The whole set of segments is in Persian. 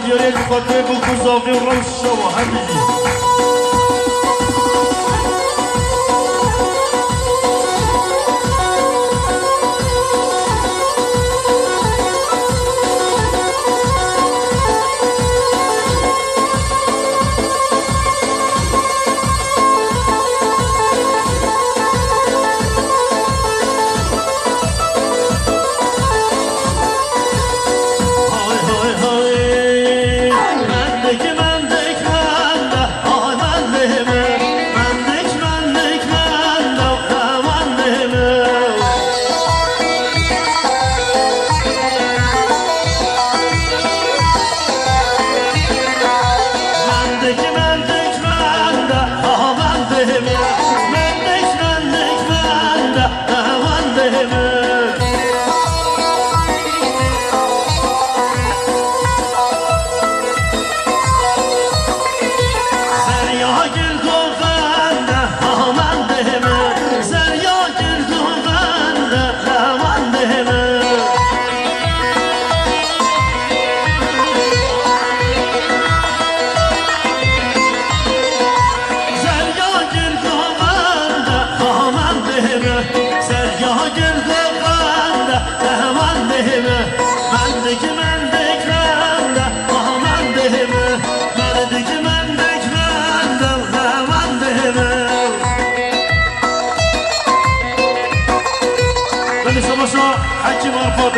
Diyor bu kadar bu kuzavi uğraşıyor hadi.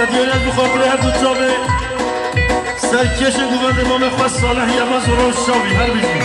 دیارت بخاطر هر دو جامعه سرکش گووندمان خواست صالح یمز و روش شاوی هر بیدیم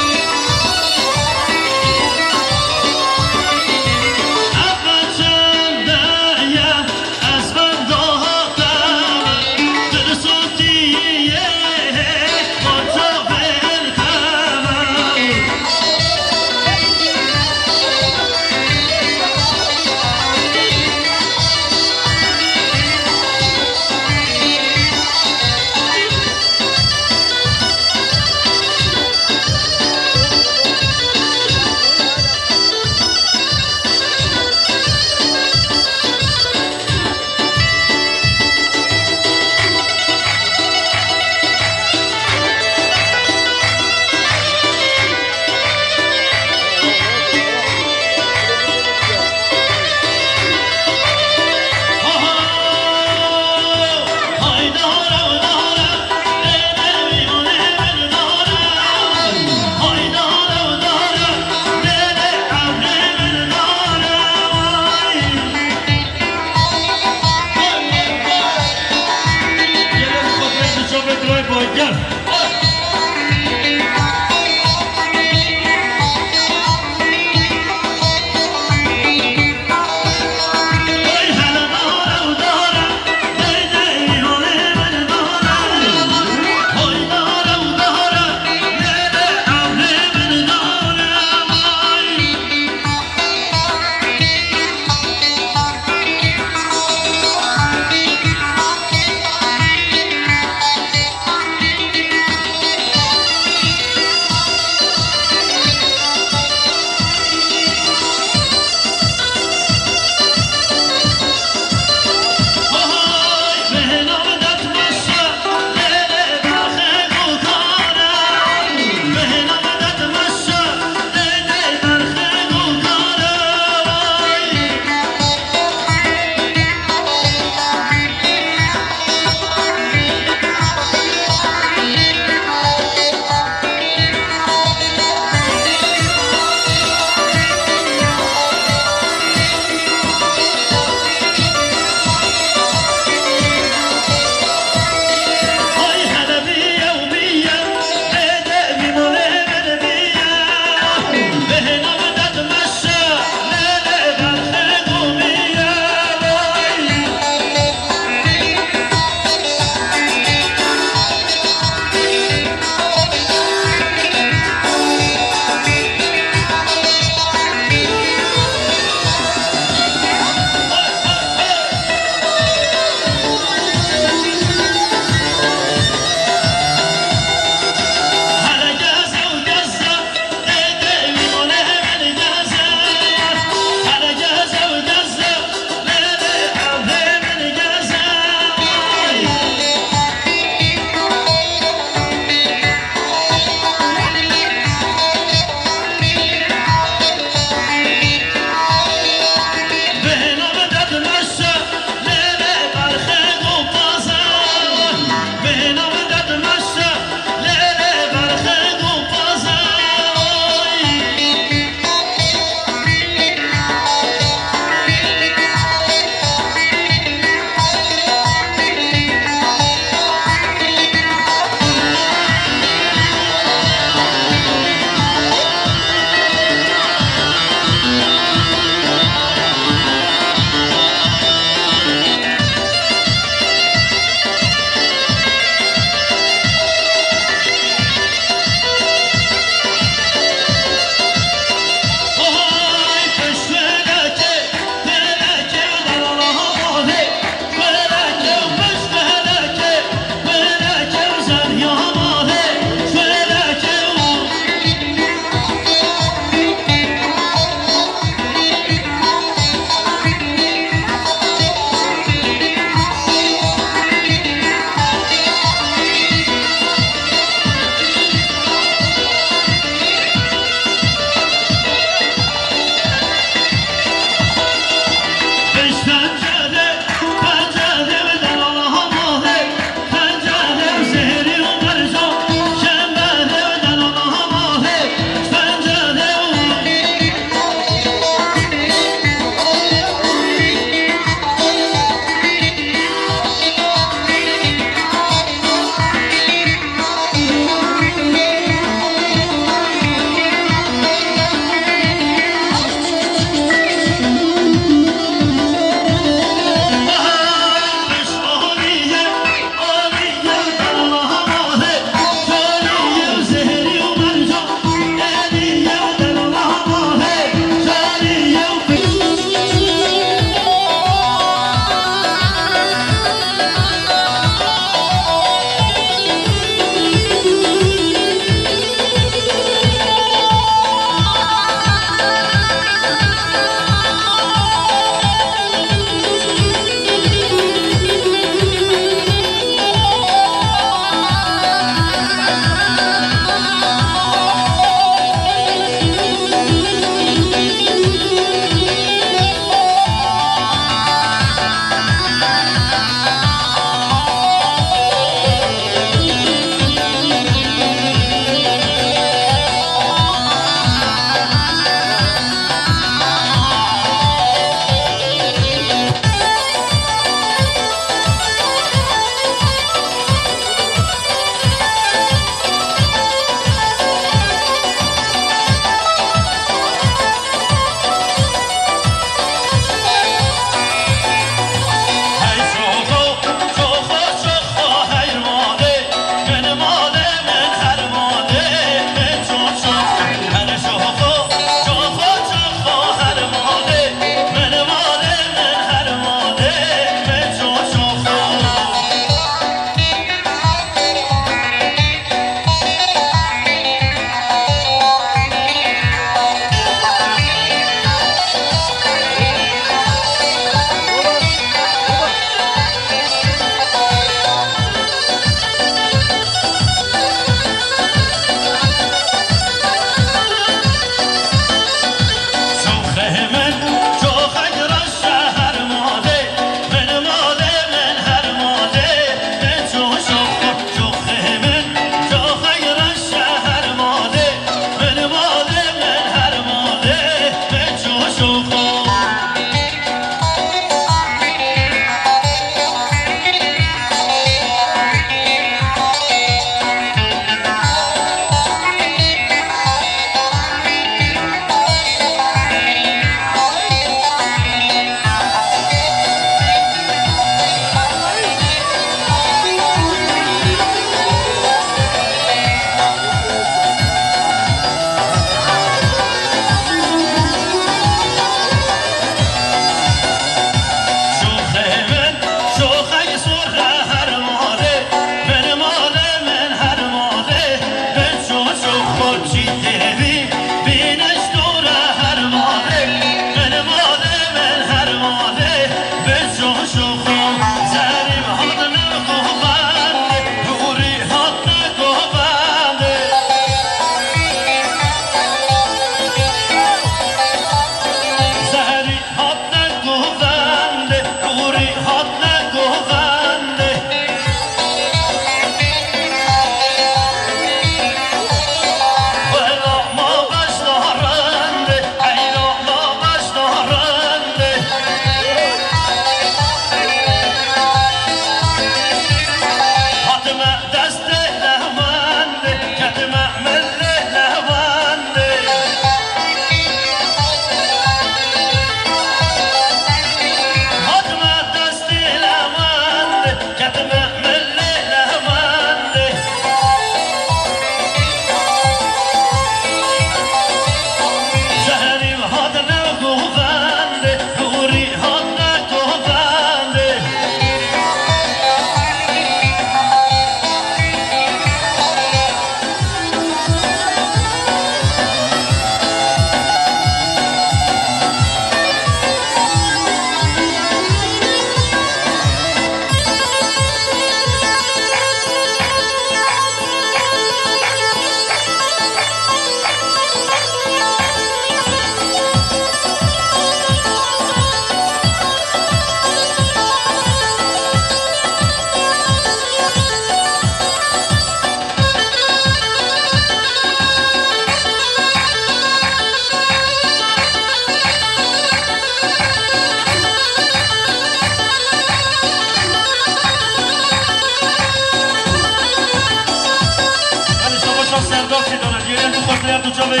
فیدانه دیگه تو خاطر تو جاوه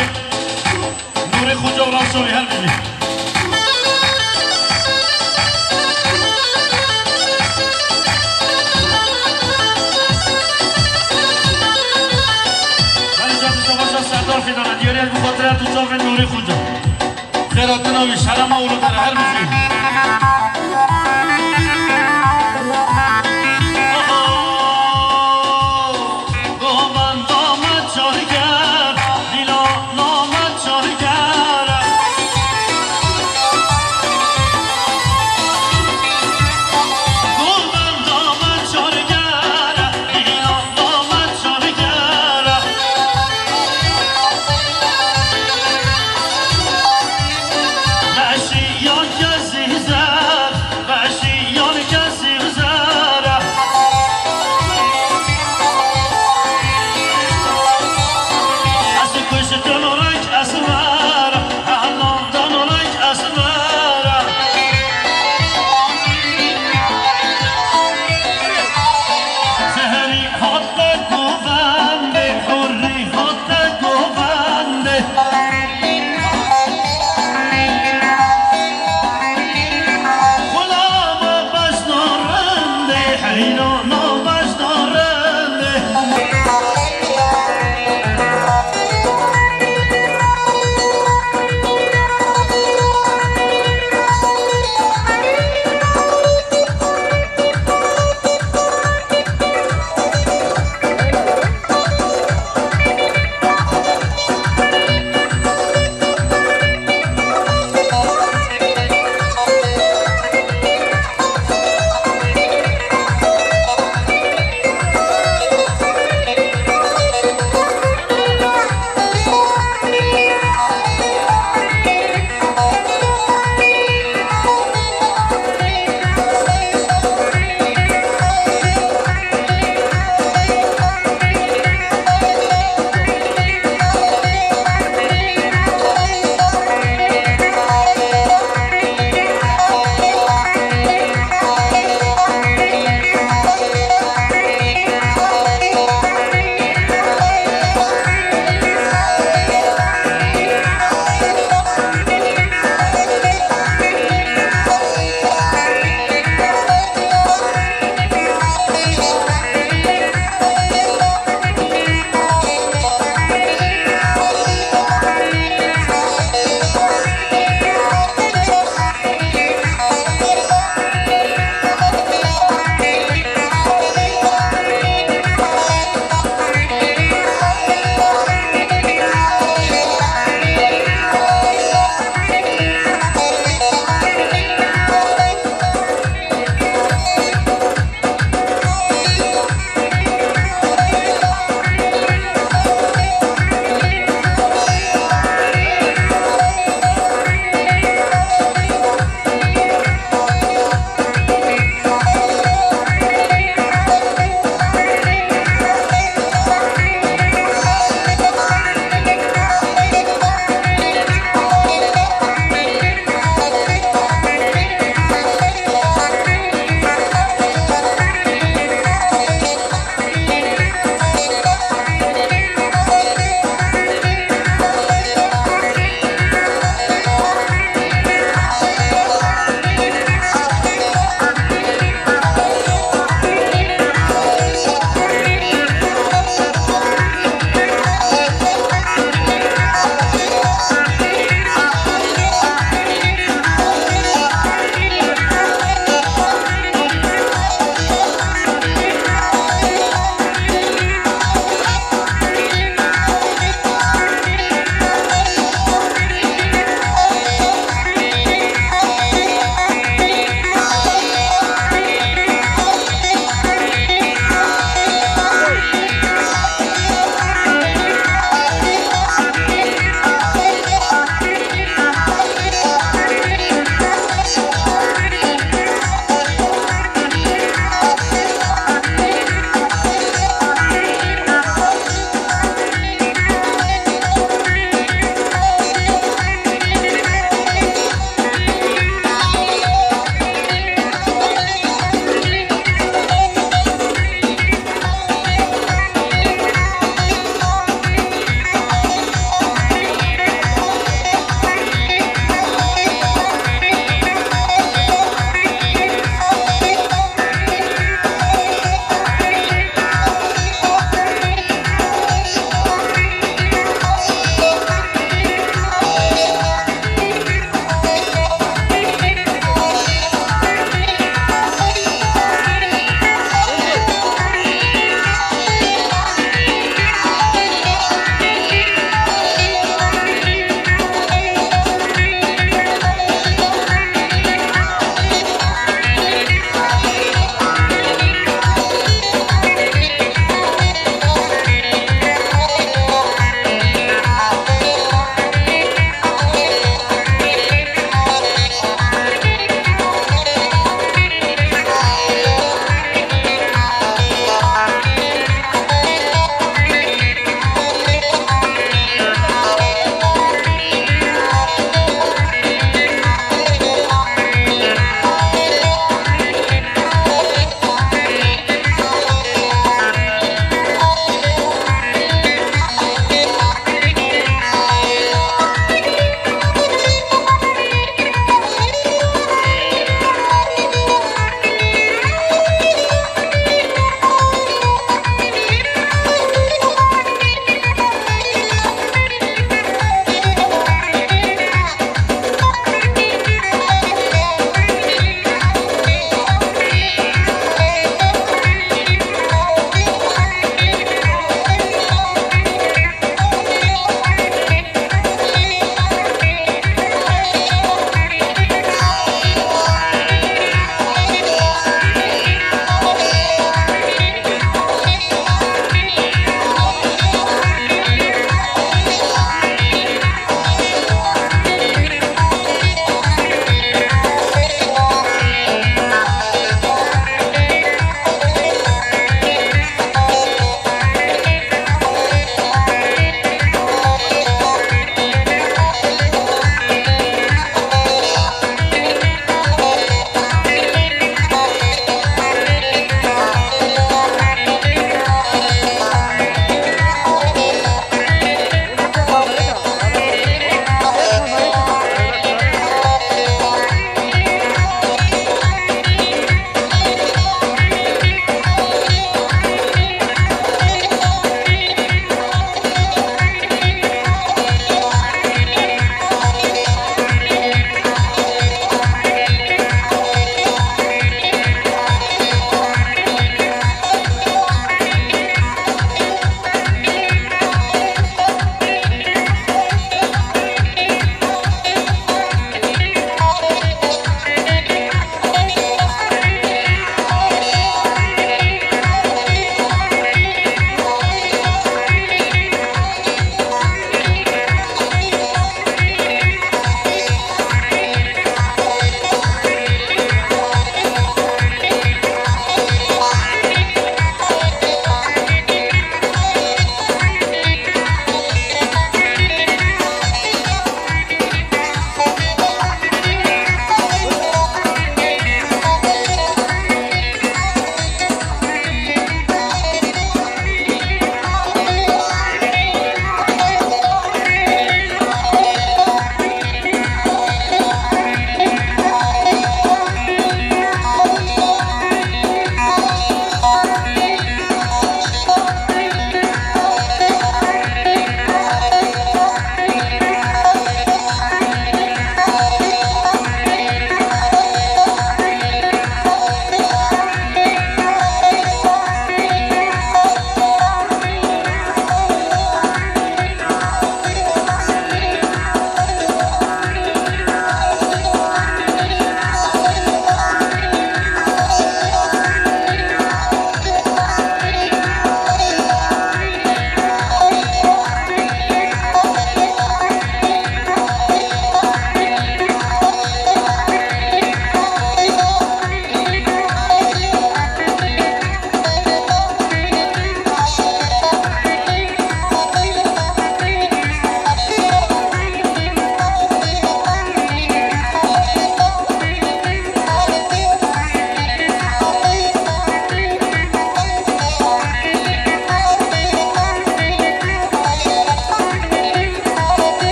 نور خوجا و راشاوی هر بیزی ولی جا دیسا باشا سردار فیدانه دیگه تو خاطر تو جاوه نور خوجا خیرات ناوی شرم اولو در هر بیزی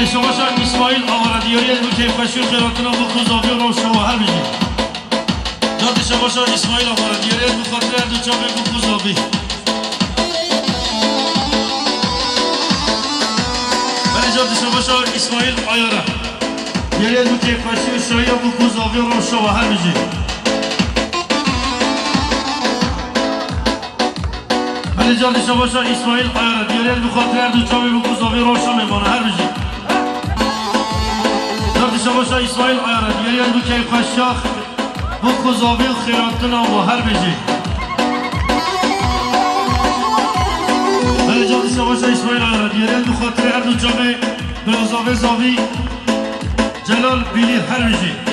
بله شما شاید اسماعیل آوردیاری از بکیف خشور خیراتنا بخوزاوی و رو شما هر بجید داد شما شاید اسماعیل آوردیاری از بخاطر هر دو چاوی بخوزاوی بله جاد شما شاید اسماعیل آیاره دیاری از بکیف خشور شایی و بخوزاوی و رو شما هر بجید بله جاد شما شاید اسماعیل آیاره دیاری از بخاطر هر دو چاوی بخوزاوی و رو شما میمانه هر بجید شما شاید اسماعیل آیاره دیگری از بکیف خشاخ بو خوزاوی و خیراتنا و هر بجی بله جان شما شاید اسماعیل آیاره دیگری از بخاطر هر دو جامعه بلوزاوی زاوی جلال بیلی هر بجی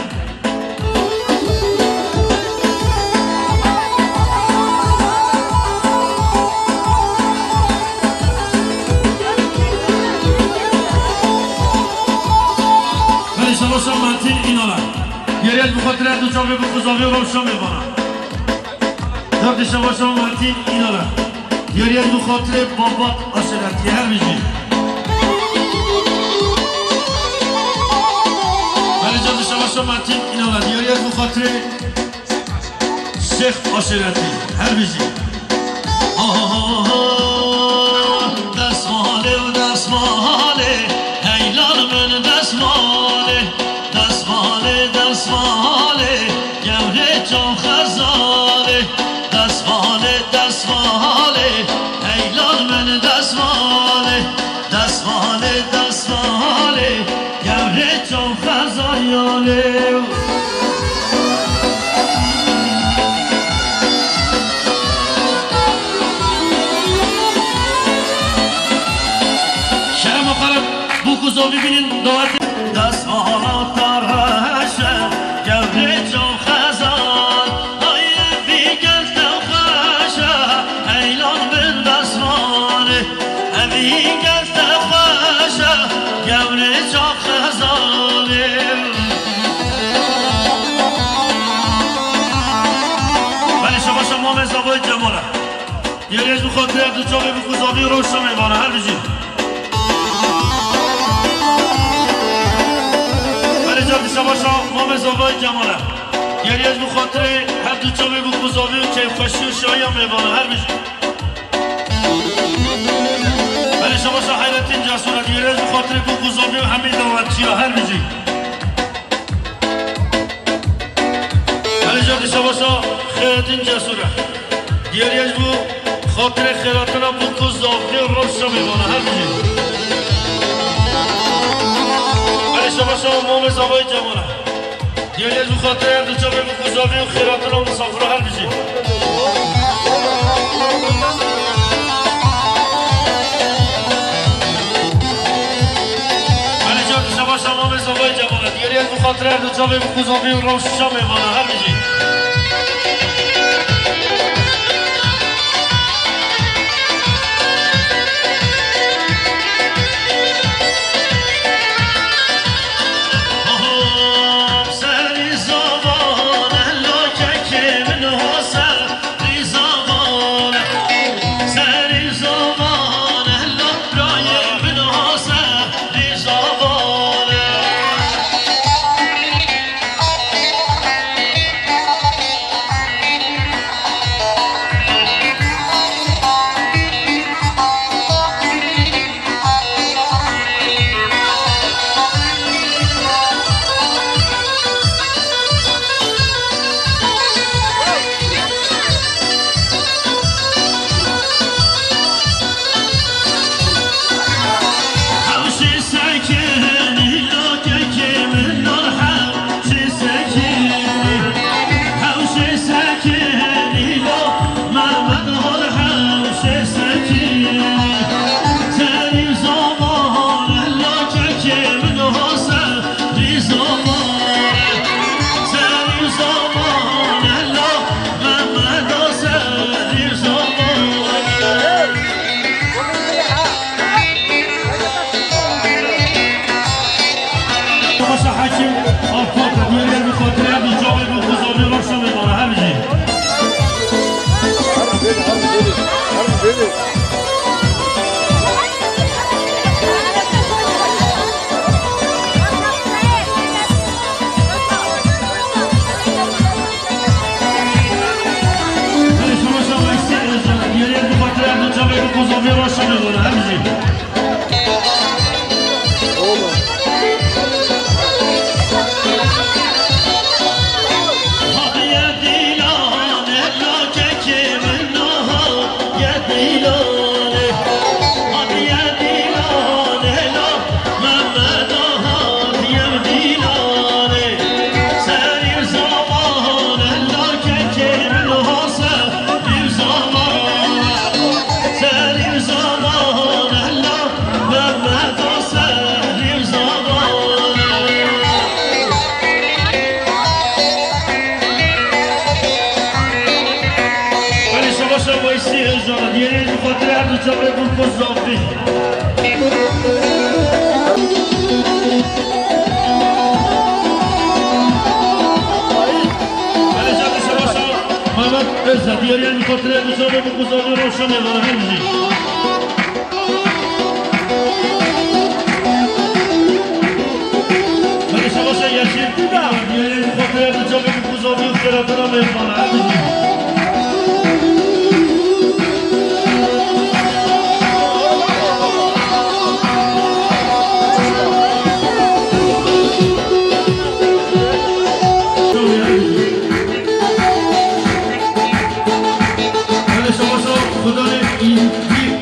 شما منتین اینالا یاری از بخاطر هر دو چاوی بخوزاوی و روشا میبانم دارد شما منتین اینالا یاری از بخاطر بابات آشرتی هر بجی بله جاد شما منتین اینالا یاری از بخاطر شیخ آشرتی هر بجی دستماله و دستماله هیلال من دستماله دستماله گوره جام خزاله دستماله هیلال من دستماله گوره جام خزایاله شرم و قرم بوکوزو ببینین دعوت دستمالا ترهشه گوره جام خزان های بیگل تخشه ایلان من دستماله بیگل تخشه گوره جام خزانه ولی شما مزابای جماله یه ریز بخاطر دو جامعه بخوزاوی روشا میبانه هر بجید شما مام زوای جماله یعنی از بخاطر هر دو چاوی بخوزاوی و کیف خشی و شایی هم میبانه هر بجید ولی شما حیرتین جسورت یعنی از بخاطر بخوزاوی و همین دعوتچی ها هر بجید ولی جاد شما خیرتین جسورت یعنی از بخاطر خیراتنا بخوزاوی و روشا میبانه هر بجید شما مام زوای جماله یعنی از بخاطر هر دو چاوی بخوزاوی و خیراتنا و مسافر هر بجید ولی جاد شما مام زوای جماله یعنی از بخاطر هر دو چاوی بخوزاوی و روشا میمانه هر بجید جامعه بوکوزاوی محمد عزت دیاری خاطر دو جامعه بوکوزاوی روشن می‌کنه همینجوری باشه یشیر دیاری خاطر دو جامعه بوکوزاوی و خیراتنا می‌کنه همینجوری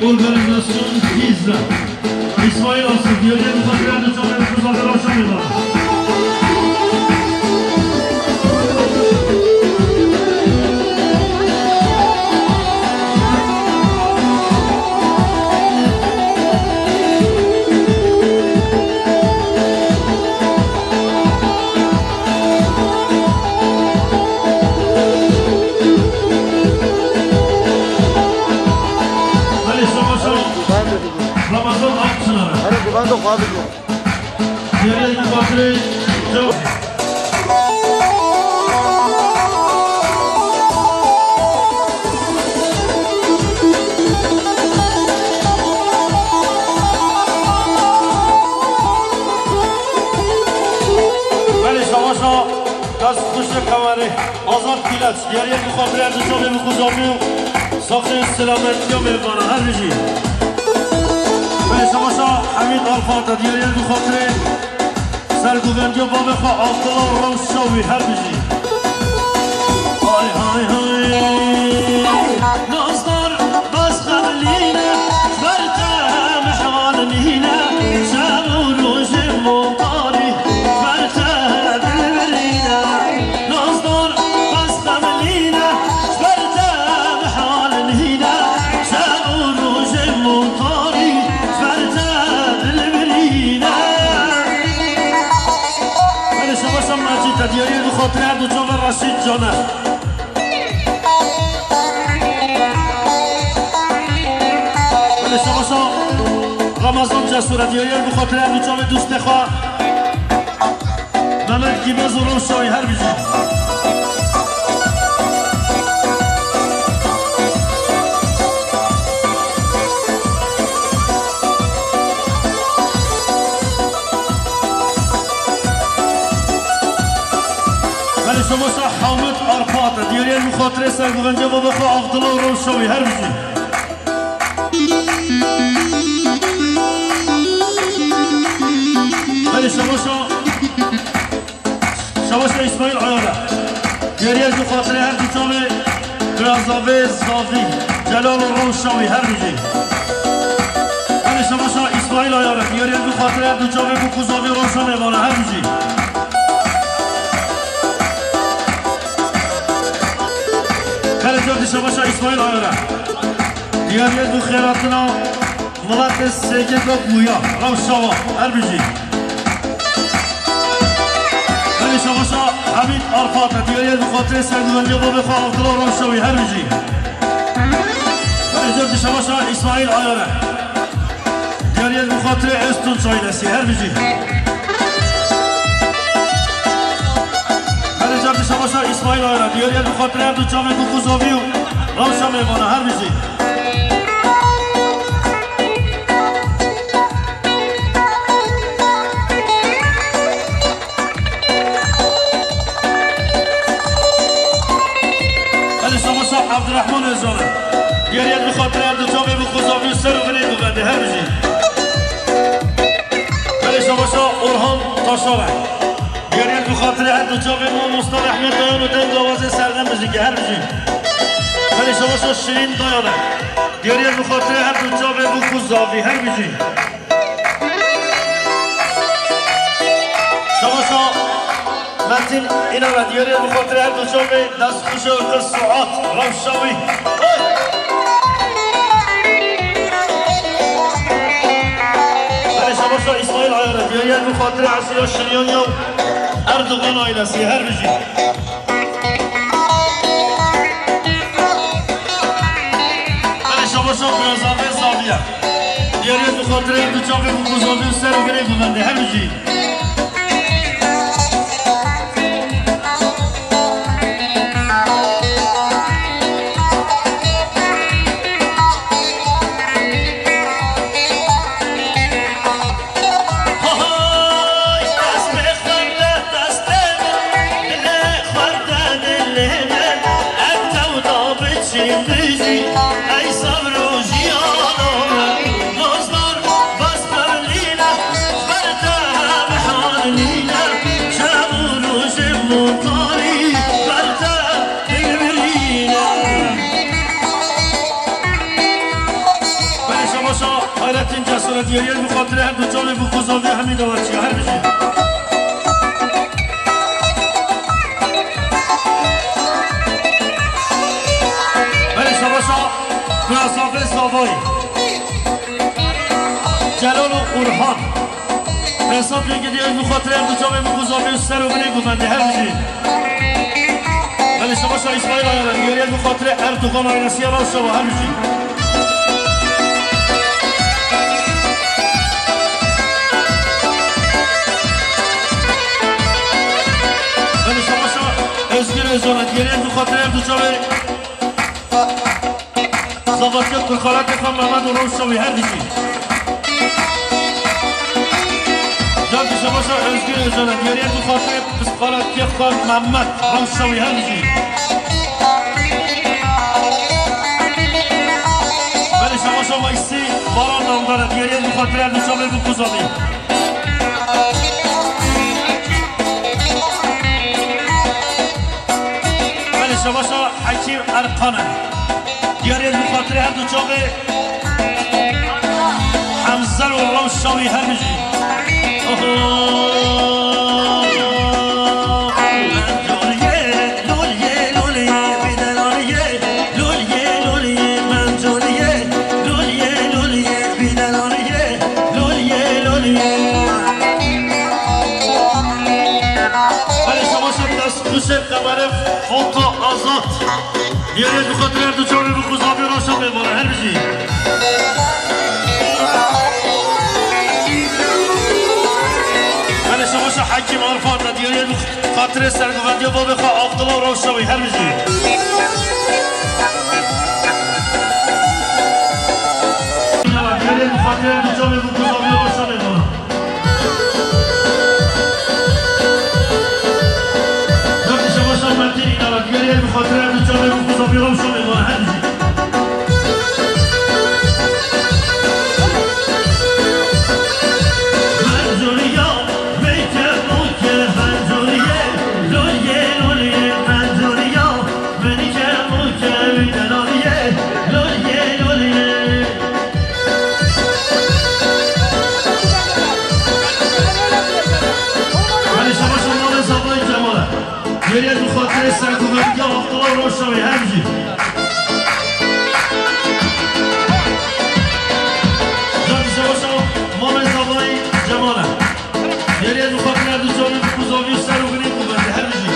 Organizasyon Gizla İsmail Asıl diyor ya bu kadar da çok önemli arkadaşlar var. Ben de kaldım. Diğer bakırı çok. Beni savaşa gaz kuşu kameri azat kilaç. Diğer bu bakırı erdoğan ve kuzamıyor. Sakın selametliyor mevbana her şey. سماشا حمید الفاتا دیاری دو خاطره سرگوگنجی بابه خواه آفتلا و روش شوی هر بجی های های های نازدار باز خلینه برتم حوال مینه شب و روش مطاری برتم دلبرینه نازدار باز خلینه برتم حوال مینه شب و روش مطاری دیاری دو خاطر دو جام رشید جانه بله شما رمضان جسوره دیاری دو خاطر دو جام دوست خواه نمک گیمه زورون شایی هر بیجی شما حامد عرفات دیاری مخاطره سرگوگنجه بابا خواه عبدالله و روشوی هر بیشی بله شما اسماعیل عیاره دیاری مخاطره هر دو جامعه گرازاوه زاوی جلال و روشوی هر بیشی بله شما اسماعیل عیاره دیاری مخاطره هر دو جامعه بوکوزاوی روشن میبانه هر بیشی خیلی جدی شما اسماعیل آیاره دیاری دو خیراتنا ملت سیگه دو گویا رو شما هر بیجی خیلی شما حمید عرفات دیاری دو خاطر سرگوگنجی بابه خواه عبدالله رو شوی هر بیجی خیلی جدی شما اسماعیل آیاره دیاری دو خاطر استون چاینسی هر بیجی شما اسماعیل آیره دیاری دو خاطر هر دو جامعه بوکوزاوی و روشن میبانه هر بیزی بله شما عبدالرحمن ازانه دیاری دو خاطر هر دو جامعه بوکوزاوی و سر و غنی دو بنده هر بیزی بله شما اورهان تاشاوه دیاری دو خاطر هر دو جامعه ما مستان احمد دایان و دنگ آوازه سرغم بزی که هر بجیم ولی شما شیرین دایانه دیاری دو خاطر هر دو جامعه بوکوزاوی هر بجیم شما متین اینا و دیاری دو خاطر هر دو جامعه دست خوش و قصعات روشاوی ولی شما اسماعیل عیاره دیاری دو خاطر عصیه شریانی و اردوغان آیلسی هر بجی بله شما گرازاوه زاوی دیاری تو خاطر دو چاقه و گذابی و سر و گره ببنده همینجی دیاری بخاطر هر دو جان بخوزاوی همین دواچی هر بشید بله شباشا براسافه ساوای جلال و اورهان حساب دیگه دیاری بخاطر هر دو جان بخوزاوی و سر و بینه گفنده هر بشید بله شباشا اسماعیل آیارن دیاری بخاطر اردوغان آینسی را شما هر بشید özgür özona diyelim bu katılım tuçalı Zavatiyat kurkalat yakan Mehmet Uğur Şavi her dişi Can dişe başa özgür özona diyelim bu katılım kurkalat yakan Mehmet Uğur Şavi her dişi Ben işe başa maisi baran namdara diyelim bu katılım tuçalı bu kuzalı شباشا حکیم ارقانه دیاری بخاطر هر دو چاقه حمزه و روش شاوی هر بجی فوق آزاد دیاری بخاطر هر دو چاوی بخوزابی را شا بباره هر بجی من شماشا حکیم عرفان دیاری بخاطر سرگوندی و بابخوا عبدالله را شاوی هر بجی دیاری بخاطر هر دو چاوی بخوزابی را شا بباره دیاری بخاطر هر دو چاوی بخوزابی را شا بباره هر بجی دیاری بخاطر سرگوندی عبدالله را شاوی هر بجی جانشا باشا مام زبای جماله دیاری بخاطر هر دو چاوی بخوزابی و سر و بینی ببنده هر بجی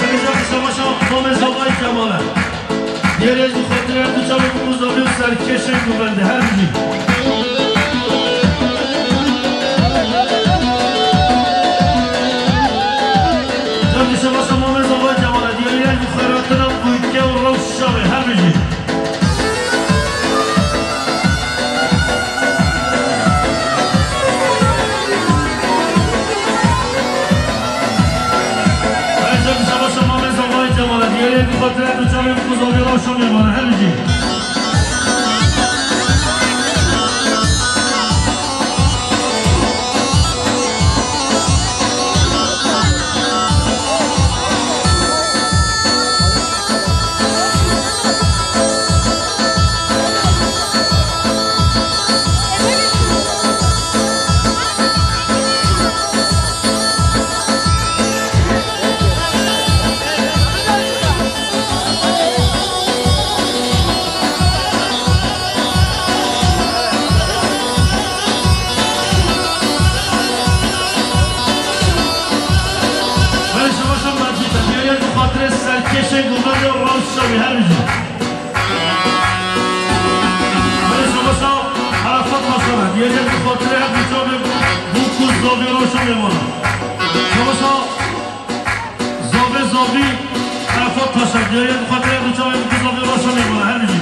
جانشا باشا مام زبای جماله دیاری بخاطر هر دو چاوی بخوزابی و سرکش ببنده هر بجی شباشا مام زبای جماله دیاری بخیراتنا بویکه و روش شاوی هر بجی شباشا مام زبای جماله دیاری بخاطر دو چاوی بخوزابی را شاوی باره هر بجی دیگه بخاطر بیچاره بوکوز زاوی روشن میمونه شما زاوی طرفات تاشد دیگه بخاطر بیچاره بوکوز زاوی روشن میمونه همینجی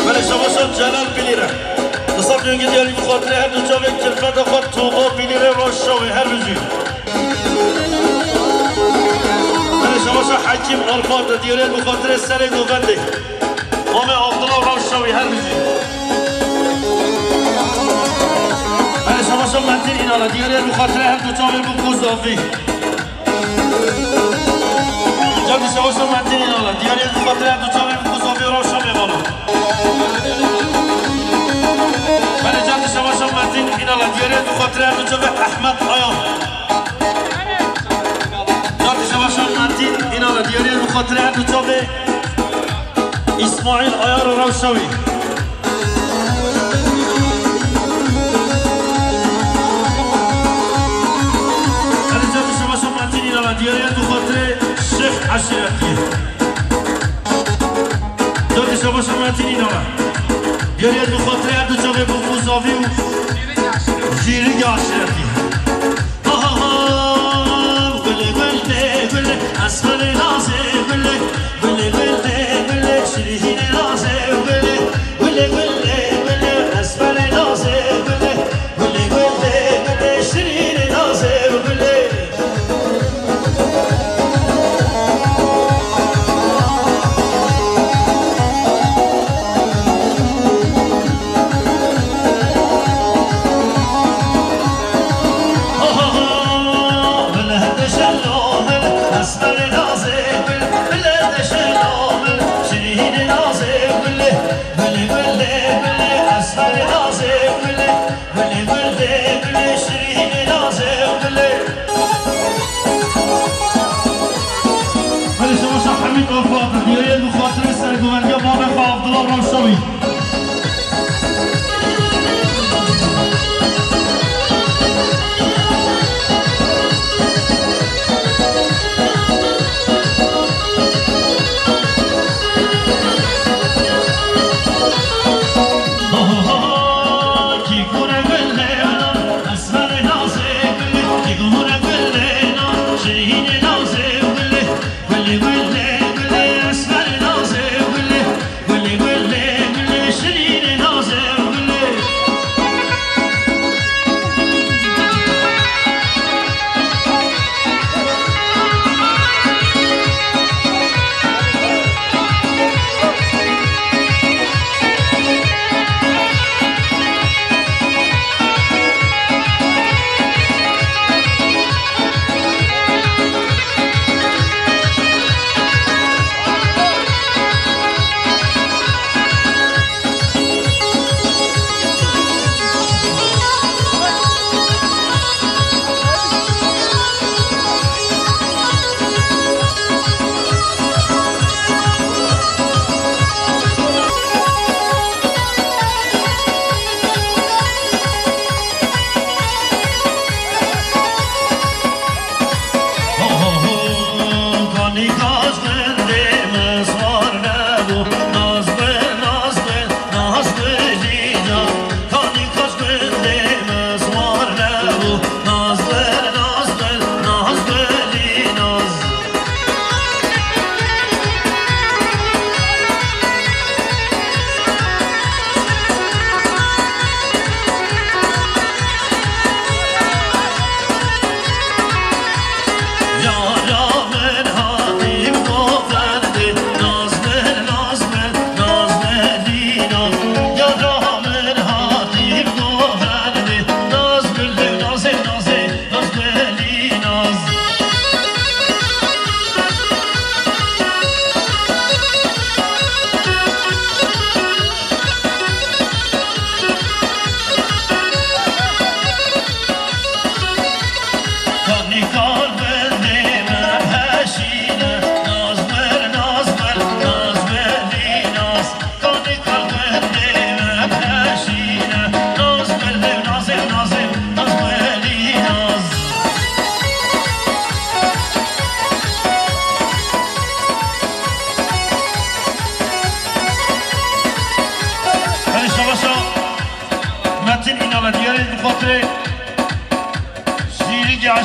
ولی شما جلال بلیره حساب جونگی دیاری بخاطر هر دو جاوی کلفت خود توقع بلیره روشن هر بجی شما حکیم آلفاد دیاره بخاطر سر گوونده آمه عبدالله روشاوی هر بجی بله شما منتین اینالا دیاره بخاطر هر دو چاوی بکوز دافی جمعی شما منتین اینالا دیاره بخاطر هر دو چاوی بکوز دافی روشاوی بالا بله جمعی شما منتین اینالا دیاره بخاطر هر دو چاوی احمد آیان اینالا دیاری بخاطر هر دو چاوه اسماعیل آیار روشاوی علیجان شما منتین اینالا دیاری بخاطر شیخ عشیرتی دادی شما منتین اینالا دیاری بخاطر هر دو چاوه بخوزاوی و جیرگ عشیرتی أسفل راسي بلي بلي بلي بلي شريهين راسي بلي بلي بلي بلي أسفل راسي بلي بلي بلي بلي شريهين راسي بلي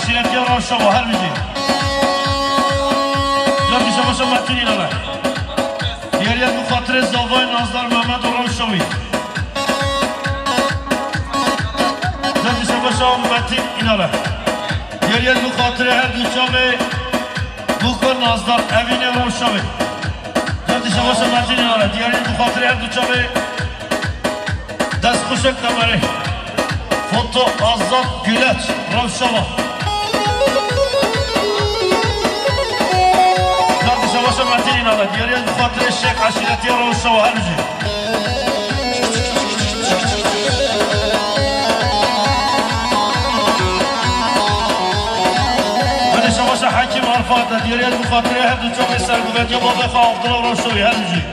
عشيرتي روشة وهل بيجي جابي شباشا ماتيني نبا دياريات بخاطر الزوفاي نازدار محمد وروشوي جابي شباشا ماتيني نبا دياريات بخاطر هر دوچامي بخور نازدار اوين روشوي جابي شباشا ماتيني نبا دياريات بخاطر هر دوچامي دست خوشک کمره فوتو آزاد گلت روشوا نرد شواشا متینی نالا دیاری از بخاطر شیخ عشیرتی روشوا هر جی من شواشا حکیم عرفات دیاری از بخاطر هر دو چوبی سرگوبت یا بابا خواه عبدالله روشوی هر جی